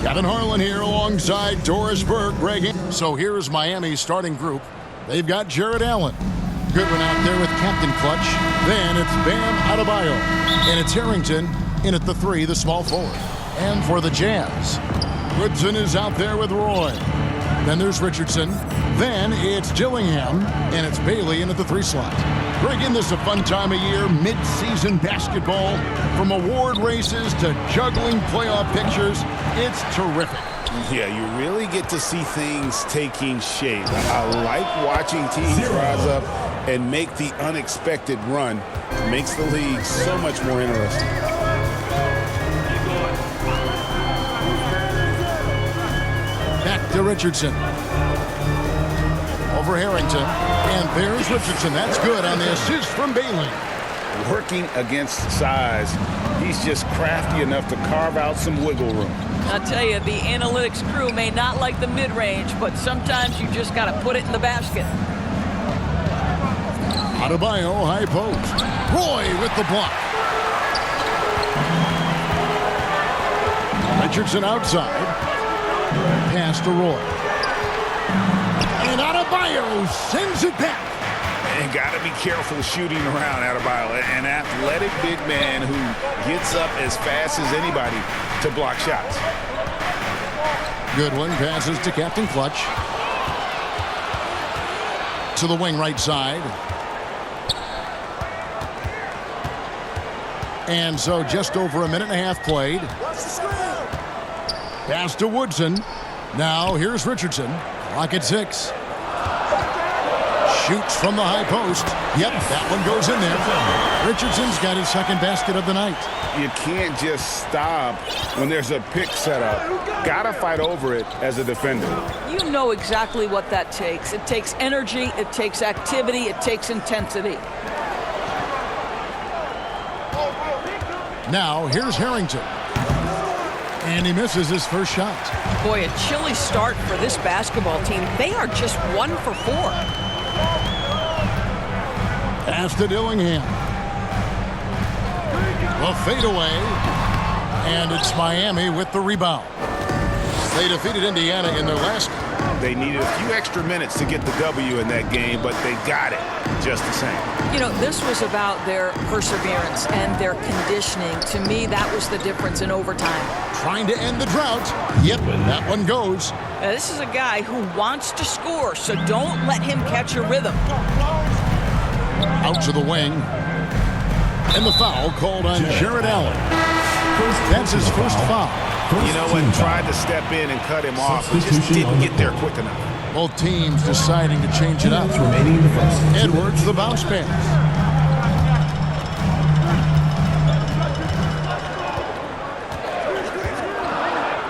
Kevin Harlan here alongside Doris Burke. So here's Miami's starting group. They've got Jared Allen. Goodwin out there with Captain Clutch. Then it's Bam Adebayo. And it's Harrington in at the 3, the small forward. And for the Jazz, Woodson is out there with Roy. Then there's Richardson. Then it's Dillingham. And it's Bailey in at the 3 slot. Greg, this is a fun time of year, mid-season basketball. From award races to juggling playoff pictures, it's terrific. Yeah, you really get to see things taking shape. I like watching teams rise up and make the unexpected run. It makes the league so much more interesting. Back to Richardson. Over Harrington. And there's Richardson. That's good on the assist from Bailey. Working against size, he's just crafty enough to carve out some wiggle room. I'll tell you, the analytics crew may not like the mid-range, but sometimes you just got to put it in the basket. Adebayo, high post. Roy with the block. Richardson outside. Pass to Roy. And Adebayo sends it back. And got to be careful shooting around Adebayo. An athletic big man who gets up as fast as anybody to block shots. Goodwin passes to Captain Clutch. To the wing right side. And so just over a minute and a half played. Pass to Woodson. Now here's Richardson. Clock at 6. Shoots from the high post. Yep, that one goes in there. Richardson's got his second basket of the night. You can't just stop when there's a pick set up. Gotta fight over it as a defender. You know exactly what that takes. It takes energy, it takes activity, it takes intensity. Now, here's Harrington. And he misses his first shot. Boy, a chilly start for this basketball team. They are just 1 for 4. Pass to Dillingham. A fadeaway. And it's Miami with the rebound. They defeated Indiana in their last game. They needed a few extra minutes to get the W in that game, but they got it just the same. You know, this was about their perseverance and their conditioning. To me, that was the difference in overtime. Trying to end the drought. Yep, that one goes. Now, this is a guy who wants to score, so don't let him catch a rhythm. Out to the wing. And the foul called on Jared Allen. That's his first foul. You know what? Tried to step in and cut him off, but just didn't get there quick enough. Both teams deciding to change it up. Edwards, the bounce pass.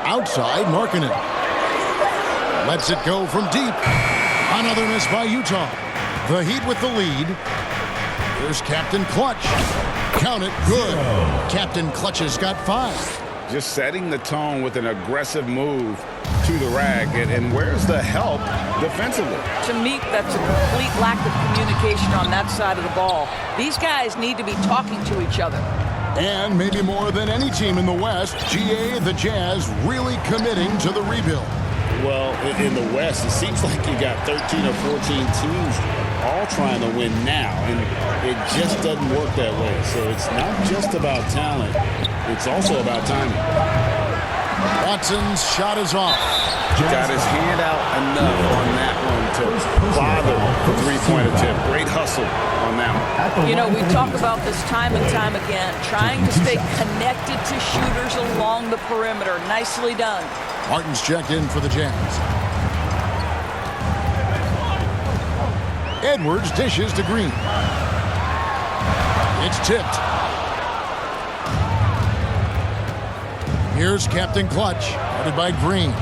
Outside, Markkanen. Lets it go from deep. Another miss by Utah. The Heat with the lead. Here's Captain Clutch. Count it, good. Captain Clutch has got 5. Just setting the tone with an aggressive move to the rack. And where's the help defensively? To me, that's a complete lack of communication on that side of the ball. These guys need to be talking to each other. And maybe more than any team in the West, GA, the Jazz, really committing to the rebuild. Well, in the West, it seems like you got 13 or 14 teams all trying to win now, and it just doesn't work that way. So it's not just about talent, it's also about timing. Watson's shot is off. Got his hand out enough on that one to bother the three-point attempt. Great hustle on that one. You know, we talk about this time and time again, trying to stay connected to shooters along the perimeter. Nicely done. Martin's checked in for the Jazz. Edwards dishes to Green. It's tipped. Here's Captain Clutch, headed by Green.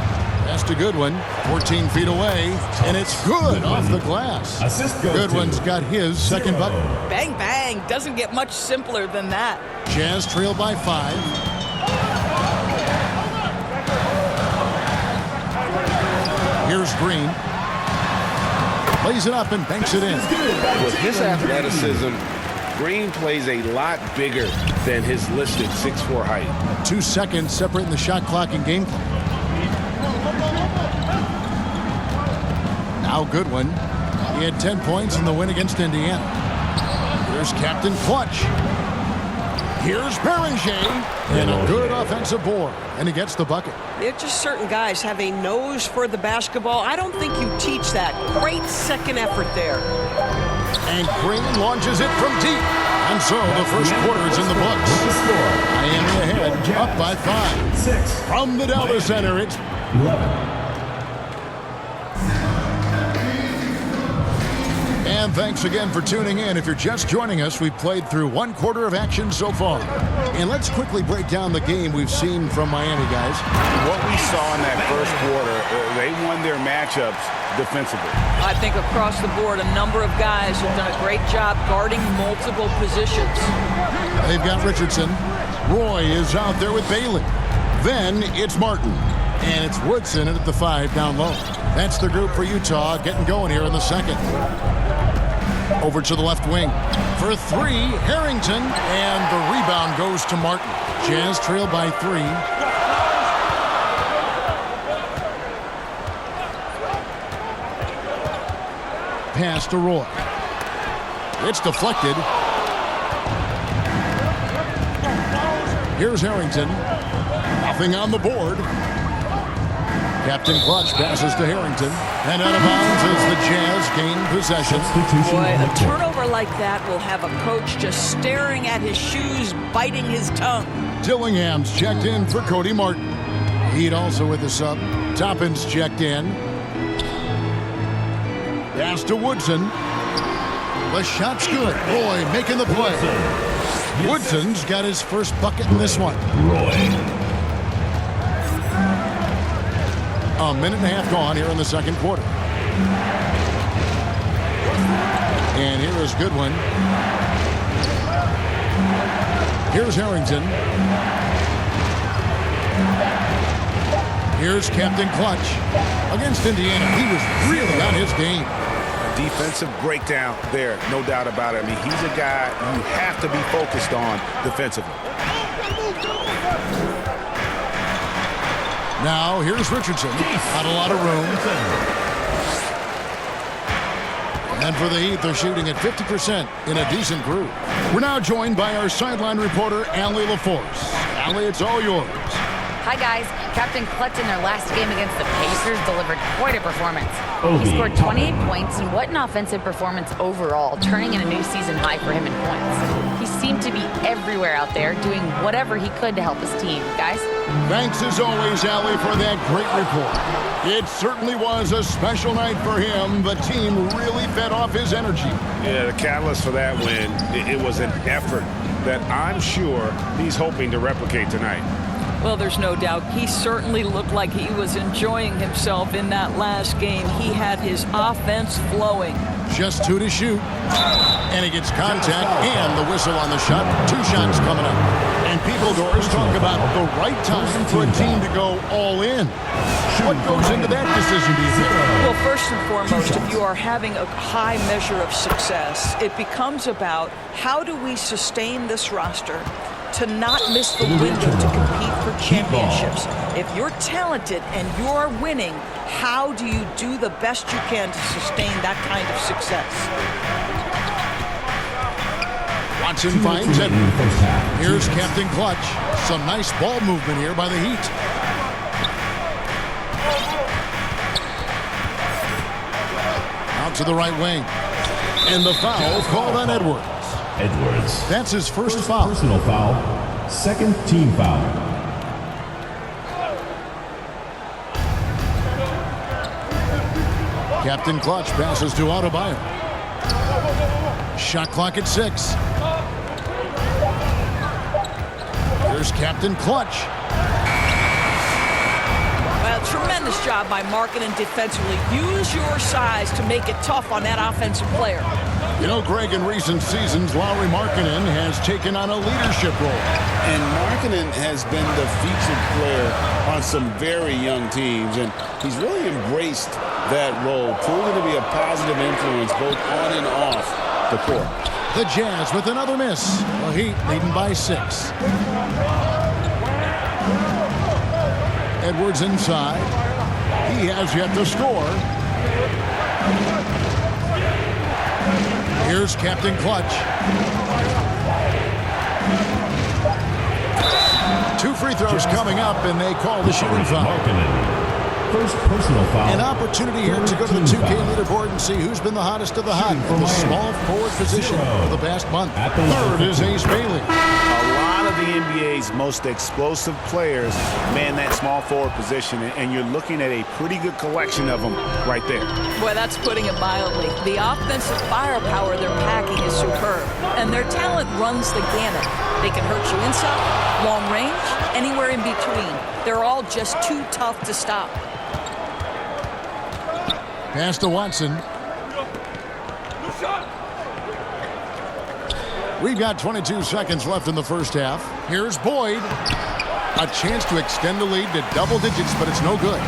Pass to Goodwin, 14 feet away, and it's good off the glass. Goodwin's got his second bucket. Bang, bang. Doesn't get much simpler than that. Jazz trail by 5. Here's Green. Plays it up and banks it in. With his athleticism, Green plays a lot bigger than his listed 6'4" height. 2 seconds separating the shot clock and game clock. Now Goodwin. He had 10 points in the win against Indiana. Here's Captain Clutch. Here's Beringer. And a good offensive board. And he gets the bucket. It's just certain guys have a nose for the basketball. I don't think you teach that. Great second effort there. And Green launches it from deep. And so the first quarter is in the books. Miami ahead, up by 5. From the Delta Center, it's 11. And thanks again for tuning in. If you're just joining us, we've played through one quarter of action so far. And let's quickly break down the game we've seen from Miami, guys. What we saw in that first quarter, they won their matchups defensively. I think across the board, a number of guys have done a great job guarding multiple positions. They've got Richardson. Roy is out there with Bailey. Then it's Martin. And it's Woodson at the 5 down low. That's the group for Utah getting going here in the second. Over to the left wing. For 3, Harrington. And the rebound goes to Martin. Jazz trail by 3. Pass to Roy. It's deflected. Here's Harrington. Nothing on the board. Captain Clutch passes to Harrington. And out of bounds as the Jazz gain possession. Boy, a turnover like that will have a coach just staring at his shoes, biting his tongue. Dillingham's checked in for Cody Martin. Heat also with the sub. Toppin's checked in. Pass to Woodson. The shot's good. Roy making the play. Woodson's got his first bucket in this one. A minute and a half gone here in the second quarter. And here is Goodwin. Here's Harrington. Here's Captain Clutch. Against Indiana, he was really on his game. Defensive breakdown there, no doubt about it. I mean, he's a guy you have to be focused on defensively. Now, here's Richardson. Not a lot of room. And for the Heat, they're shooting at 50% in a decent group. We're now joined by our sideline reporter, Allie LaForce. Allie, it's all yours. Hi, guys. Captain Clutch in their last game against the Pacers delivered quite a performance. He scored 28 points, and what an offensive performance overall, turning in a new season high for him in points. He seemed to be everywhere out there, doing whatever he could to help his team. Guys? Thanks as always, Allie, for that great report. It certainly was a special night for him. The team really fed off his energy. Yeah, the catalyst for that win, it was an effort that I'm sure he's hoping to replicate tonight. Well, there's no doubt. He certainly looked like he was enjoying himself in that last game. He had his offense flowing. Just 2 to shoot. And he gets contact and the whistle on the shot. 2 shots coming up. And people, Doris, talk about the right time for a team to go all in. What goes into that decision, do you think? Well, first and foremost, if you are having a high measure of success, it becomes about how do we sustain this roster to not miss the window to compete for championships. If you're talented and you're winning, how do you do the best you can to sustain that kind of success? Watson finds it. Here's Captain Clutch. Some nice ball movement here by the Heat. Out to the right wing. And the foul called on Edwards. That's his first foul. Personal foul. Second team foul. Captain Clutch passes to Adebayo. Shot clock at 6. Here's Captain Clutch. Well, tremendous job by Markkanen defensively. Use your size to make it tough on that offensive player. You know, Greg, in recent seasons, Lauri Markkanen has taken on a leadership role. And Markkanen has been the featured player on some very young teams, and he's really embraced that role, proving to be a positive influence both on and off the court. The Jazz with another miss. The Heat leading by 6. Edwards inside. He has yet to score. Here's Captain Clutch. 2 free throws coming up, and they call the shooting foul. First personal foul. An opportunity here to go to the 2K leaderboard and see who's been the hottest of the hot in the small forward position for the past month. Third is Ace Bailey. A lot of the NBA's most explosive players man that small forward position, and you're looking at a pretty good collection of them right there. Boy, that's putting it mildly. The offensive firepower they're packing is superb, and their talent runs the gamut. They can hurt you inside, long range, anywhere in between. They're all just too tough to stop. Pass to Watson. We've got 22 seconds left in the first half. Here's Boyd. A chance to extend the lead to double digits, but it's no good.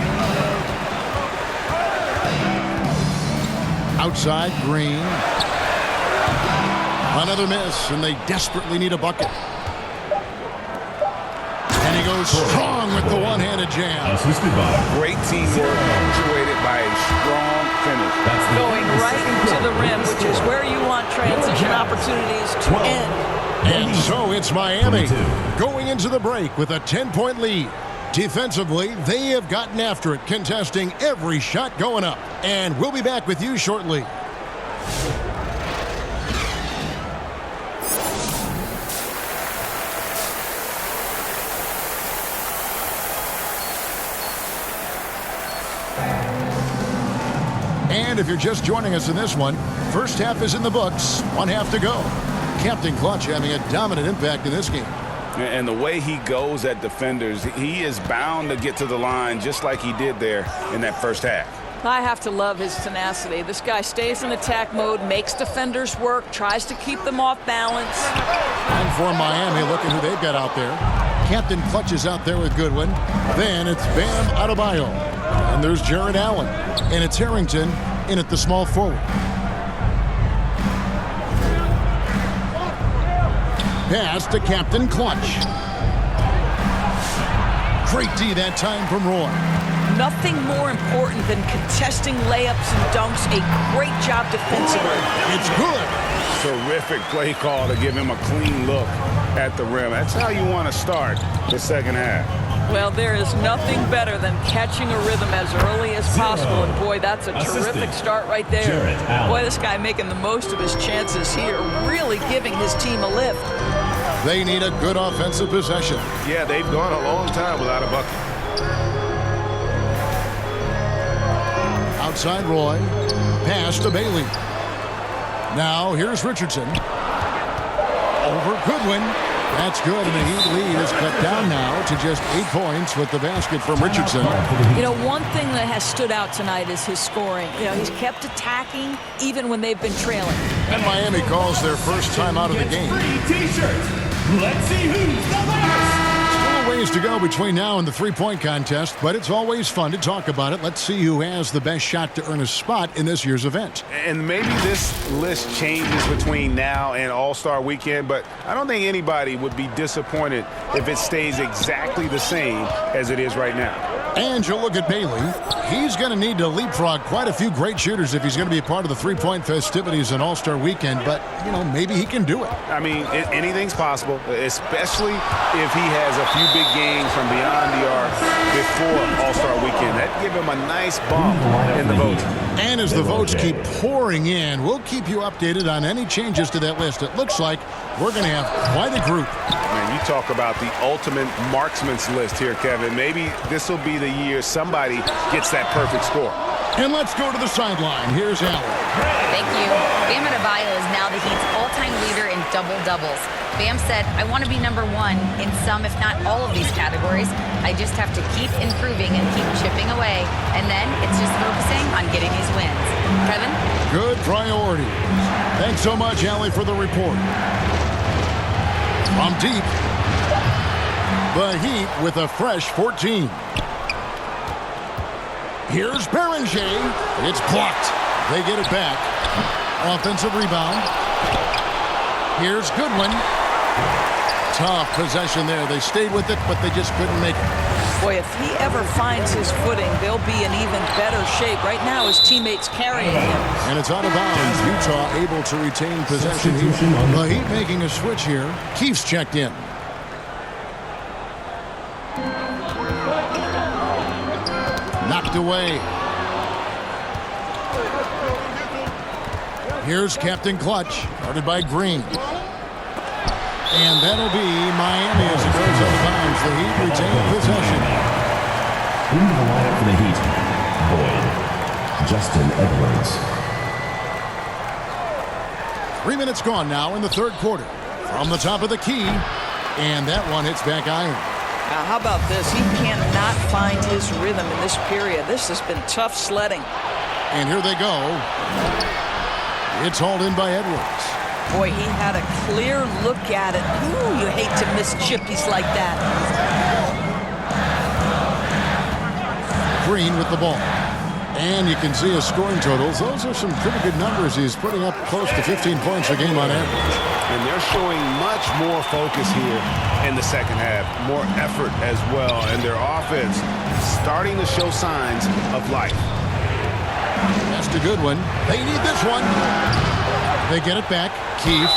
Outside, Green. Another miss, and they desperately need a bucket. And he goes strong with the one-handed jam. Assisted by Great teamwork, punctuated by a strong finish. Going right into the rim, which is where you want transition opportunities to end. And so it's Miami going into the break with a 10-point lead. Defensively, they have gotten after it, contesting every shot going up. And we'll be back with you shortly. And if you're just joining us in this one, first half is in the books, 1 half to go. Captain Clutch having a dominant impact in this game. And the way he goes at defenders, he is bound to get to the line just like he did there in that first half. I have to love his tenacity. This guy stays in attack mode, makes defenders work, tries to keep them off balance. And for Miami, look at who they've got out there. Captain Clutch is out there with Goodwin. Then it's Bam Adebayo. And there's Jared Allen. And it's Harrington in at the small forward. Pass to Captain Clutch. Great D that time from Roy. Nothing more important than contesting layups and dunks. A great job defensively. It's good. Terrific play call to give him a clean look at the rim. That's how you want to start the second half. Well, there is nothing better than catching a rhythm as early as possible. And boy, that's a terrific start right there. Boy, this guy making the most of his chances here, really giving his team a lift. They need a good offensive possession. Yeah, they've gone a long time without a bucket. Outside Roy. Pass to Bailey. Now here's Richardson. Over Goodwin. That's good, and the Heat lead is cut down now to just 8 points with the basket from Richardson. You know, one thing that has stood out tonight is his scoring. You know, he's kept attacking even when they've been trailing. And Miami calls their first time out of the game. Let's see who's the last. Still a ways to go between now and the three-point contest, but it's always fun to talk about it. Let's see who has the best shot to earn a spot in this year's event. And maybe this list changes between now and All-Star Weekend, but I don't think anybody would be disappointed if it stays exactly the same as it is right now. And you look at Bailey. He's going to need to leapfrog quite a few great shooters if he's going to be a part of the three-point festivities on All-Star Weekend. But, you know, maybe he can do it. I mean, anything's possible, especially if he has a few big games from beyond the arc before All-Star Weekend. That'd give him a nice bump in the vote. And as the votes keep pouring in, we'll keep you updated on any changes to that list. It looks like we're going to have quite a group. Man, you talk about the ultimate marksman's list here, Kevin. Maybe this will be the year somebody gets that perfect score. And let's go to the sideline. Here's Allen. Thank you. Bam Adebayo is now the Heat's all-time leader in double-doubles. Bam said, I want to be #1 in some, if not all of these categories. I just have to keep improving and keep chipping away. And then it's just focusing on getting these wins. Kevin? Good priority. Thanks so much, Allie, for the report. From deep, the Heat with a fresh 14. Here's Berenger. It's blocked. They get it back. Offensive rebound. Here's Goodwin. Tough possession there. They stayed with it, but they just couldn't make it. Boy, if he ever finds his footing, they'll be in even better shape. Right now, his teammates carrying him. And it's out of bounds. Utah able to retain possession here. The Heat making a switch here. Keefe's checked in. Knocked away. Here's Captain Clutch, guarded by Green. And that'll be Miami as it goes out of bounds. The Heat retain possession. Into the lineup for the Heat. Boyd. Justin Edwards. 3 minutes gone now in the third quarter. From the top of the key. And that one hits back iron. Now, how about this? He cannot find his rhythm in this period. This has been tough sledding. And here they go. It's hauled in by Edwards. Boy, he had a clear look at it. Ooh, you hate to miss chippies like that. Green with the ball. And you can see his scoring totals. Those are some pretty good numbers. He's putting up close to 15 points a game on average. And they're showing much more focus here in the second half. More effort as well. And their offense starting to show signs of life. That's a good one. They need this one. They get it back. Keefe.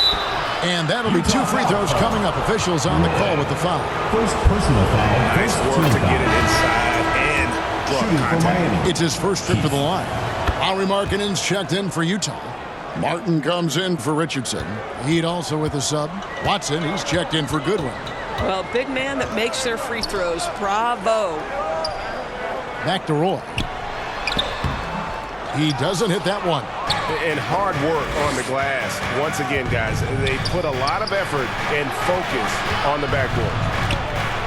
And that'll be 2 free throws coming up. Officials on the call with the foul. First personal foul. Nice work to get it inside and draw contact. It's his first trip to the line. Lauri Markkanen's checked in for Utah. Martin comes in for Richardson. Heat also with a sub. Watson, he's checked in for Goodwin. Well, big man that makes their free throws. Bravo. Back to Roy. He doesn't hit that one. And hard work on the glass. Once again, guys, they put a lot of effort and focus on the backboard.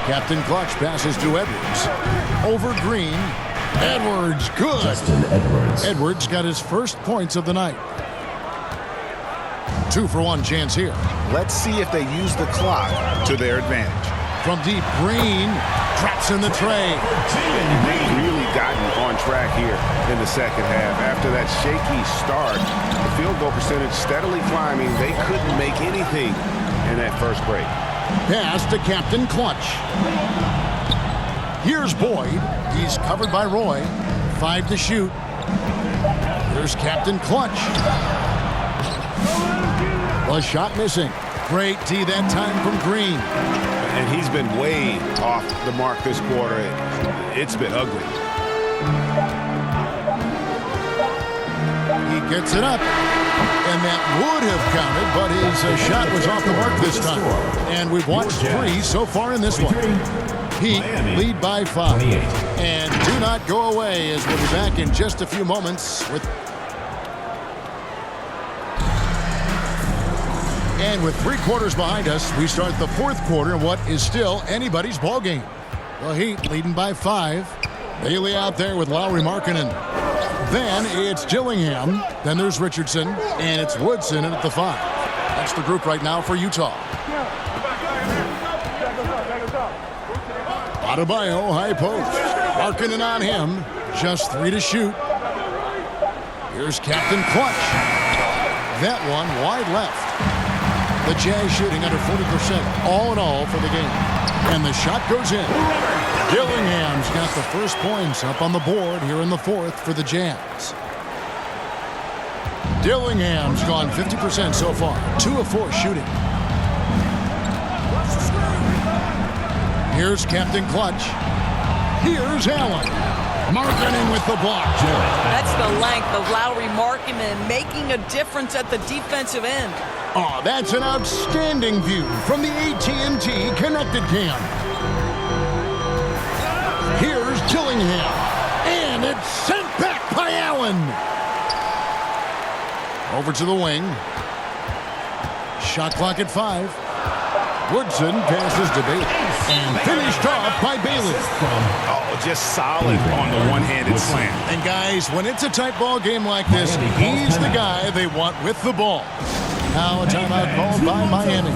Captain Clutch passes to Edwards. Over Green. Edwards, good. Justin Edwards. Edwards got his first points of the night. 2-for-1 chance here. Let's see if they use the clock to their advantage. From deep, Green drops in the tray. They've really gotten on track here in the second half. After that shaky start, the field goal percentage steadily climbing. They couldn't make anything in that first break. Pass to Captain Clutch. Here's Boyd. He's covered by Roy. 5 to shoot. Here's Captain Clutch. The shot missing. Great D that time from Green. And he's been way off the mark this quarter. It's been ugly. He gets it up. And that would have counted, but his shot was off the mark this time. And we've watched 3 so far in this one. Heat lead by 5. And do not go away as we'll be back in just a few moments with... And with 3 quarters behind us, we start the fourth quarter in what is still anybody's ball game. The Heat leading by 5. Bailey out there with Lauri Markkanen. Then it's Dillingham. Then there's Richardson. And it's Woodson in at the 5. That's the group right now for Utah. Adebayo, high post. Markkanen on him. Just 3 to shoot. Here's Captain Clutch. That one wide left. The Jazz shooting under 40% all in all for the game. And the shot goes in. Dillingham's got the first points up on the board here in the fourth for the Jazz. Dillingham's gone 50% so far. 2 of 4 shooting. Here's Captain Clutch. Here's Allen. Markkanen with the block. That's the length of Lauri Markkanen making a difference at the defensive end. Oh, that's an outstanding view from the AT&T Connected Cam. Here's Dillingham. And it's sent back by Allen. Over to the wing. Shot clock at 5. Woodson passes to Bailey. And finished off by Bailey. Oh, just solid on the one-handed slam. And guys, when it's a tight ball game like this, he's the guy they want with the ball. Now a timeout called by Miami.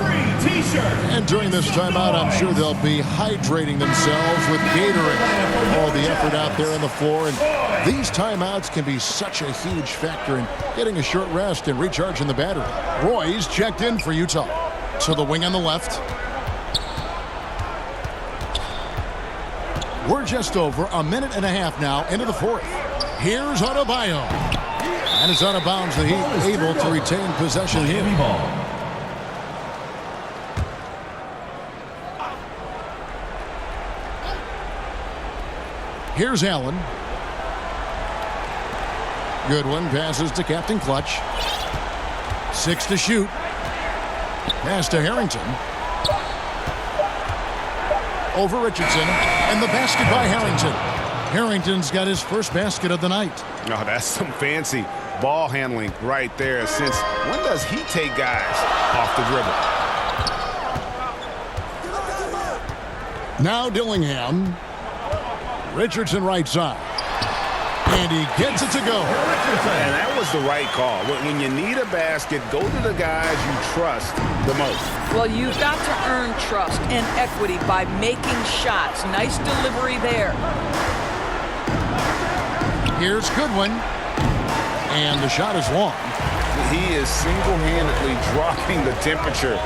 And during this timeout, I'm sure they'll be hydrating themselves with Gatorade. All the effort out there on the floor. And these timeouts can be such a huge factor in getting a short rest and recharging the battery. Roy's checked in for Utah. To the wing on the left. We're just over a minute and a half now into the fourth. Here's Adebayo. And it's out of bounds. The Heat able to retain possession here. Here's Allen. Good one. Passes to Captain Clutch. 6 to shoot. Pass to Harrington. Over Richardson. And the basket by Harrington. Harrington's got his first basket of the night. Oh, that's some fancy ball handling right there. Since when does he take guys off the dribble? Now Dillingham. Richardson right side. And he gets it to go. And that was the right call. When you need a basket, go to the guys you trust the most. Well, you've got to earn trust and equity by making shots. Nice delivery there. Here's Goodwin. And the shot is long. He is single-handedly dropping the temperature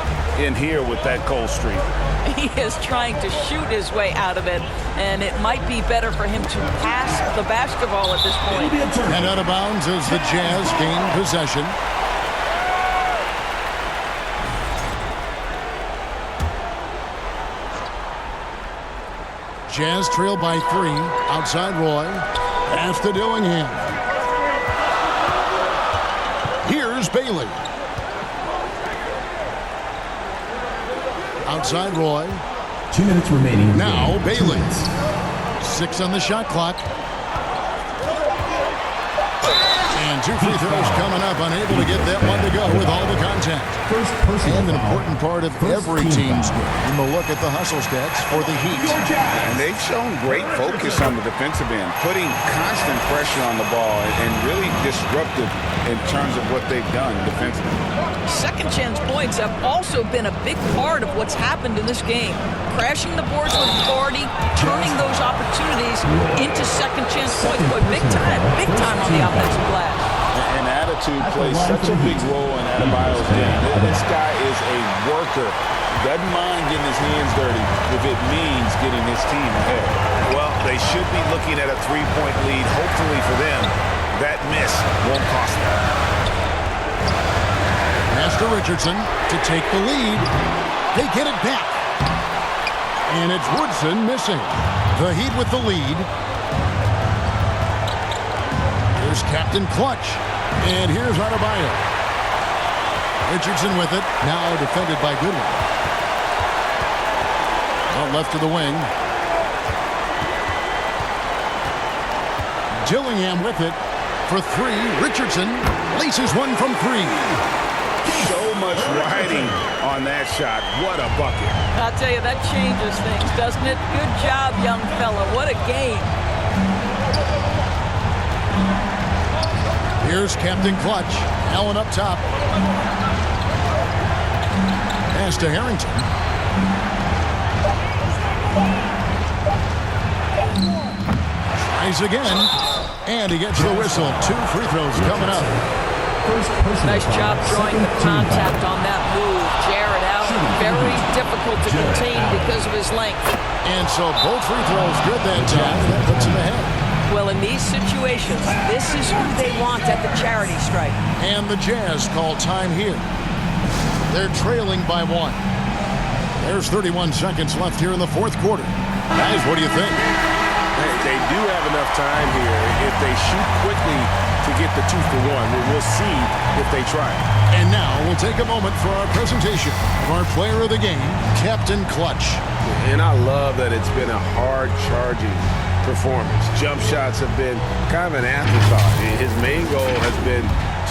in here with that cold streak. He is trying to shoot his way out of it, and it might be better for him to pass the basketball at this point. And out of bounds as the Jazz gain possession. Jazz trail by 3. Outside Roy. Pass to Dillingham. Here's Bailey. Outside Roy. 2 minutes remaining. Now Bailey. 6 on the shot clock. And 2 free throws coming up. Unable to get that one to go with all the contact. And an important part of every team's game. We'll look at the hustle stats for the Heat. And they've shown great focus on the defensive end, putting constant pressure on the ball and really disruptive in terms of what they've done defensively. Second chance points have also been a big part of what's happened in this game. Crashing the boards with authority, turning those opportunities into second chance points. Boy, big time on the offensive glass. And attitude plays such a big role in Adebayo's game. This guy is a worker. Doesn't mind getting his hands dirty if it means getting his team ahead. Well, they should be looking at a three-point lead. Hopefully for them, that miss won't cost them. Pass to Richardson to take the lead. They get it back. And it's Woodson missing. The Heat with the lead. Here's Captain Clutch. And here's Adebayo. Richardson with it. Now defended by Goodwin. Out left to the wing. Dillingham with it for 3. Richardson laces one from 3. So much riding on that shot. What a bucket. I'll tell you, that changes things, doesn't it? Good job, young fella. What a game. Here's Captain Clutch. Allen up top. Pass to Harrington. Tries again. And he gets the whistle. 2 free throws coming up. Nice job drawing the contact on that move. Jared Allen, very difficult to contain because of his length. And so both free throws good that time. That puts him ahead. Well, in these situations, this is who they want at the charity stripe. And the Jazz call time here. They're trailing by 1. There's 31 seconds left here in the fourth quarter. Guys, what do you think? They do have enough time here. If they shoot quickly to get the 2 for 1, we'll see if they try. And now we'll take a moment for our presentation of our player of the game, Captain Clutch. And I love that it's been a hard-charging performance. Jump shots have been kind of an afterthought. His main goal has been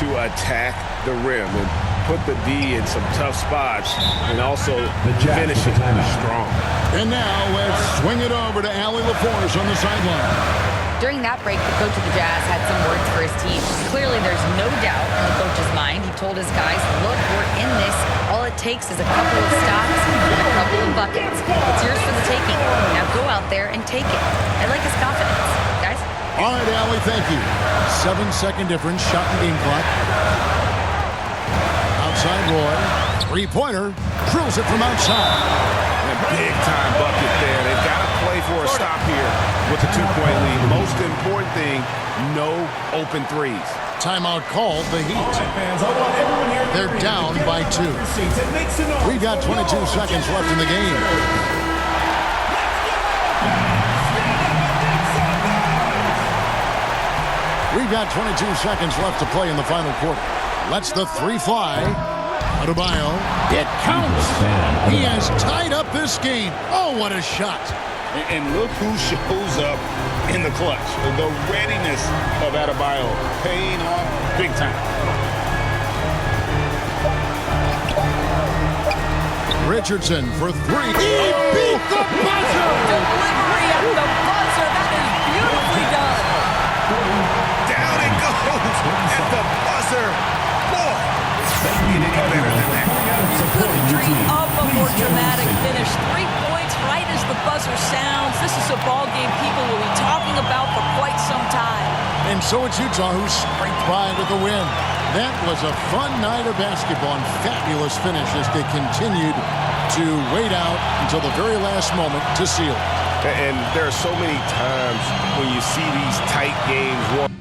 to attack the rim and put the D in some tough spots and also finish it strong. And now let's swing it over to Allie LaForce on the sideline. During that break, the coach of the Jazz had some words for his team. Clearly, there's no doubt in the coach's mind. He told his guys, look, we're in this. All it takes is a couple of stops and a couple of buckets. It's yours for the taking. Now go out there and take it. I like his confidence. Guys? All right, Allie, thank you. 7-second difference, shot and game clock. Outside Roy. Three-pointer. Drills it from outside. And big-time bucket there. They've got to play play for a stop here with a 2-point lead. Most important thing, no open threes. Timeout called the Heat. They're down by 2. We've got 22 seconds left in the game. We've got 22 seconds left to play in the final quarter. Lets the 3 fly. Adebayo. It counts. He has tied up this game. Oh, what a shot. And look who shows up in the clutch. The readiness of Adebayo paying off big time. Richardson for 3. He beat the buzzer. Delivery at the buzzer. That is beautifully done. Down it goes at the buzzer. Boy, you didn't get better than that. You couldn't dream up a more dramatic finish. 3 points right as the buzzer sounds. This is a ball game people will be talking about for quite some time. And so it's Utah who scraped by with the win. That was a fun night of basketball and fabulous finish as they continued to wait out until the very last moment to seal it. And there are so many times when you see these tight games.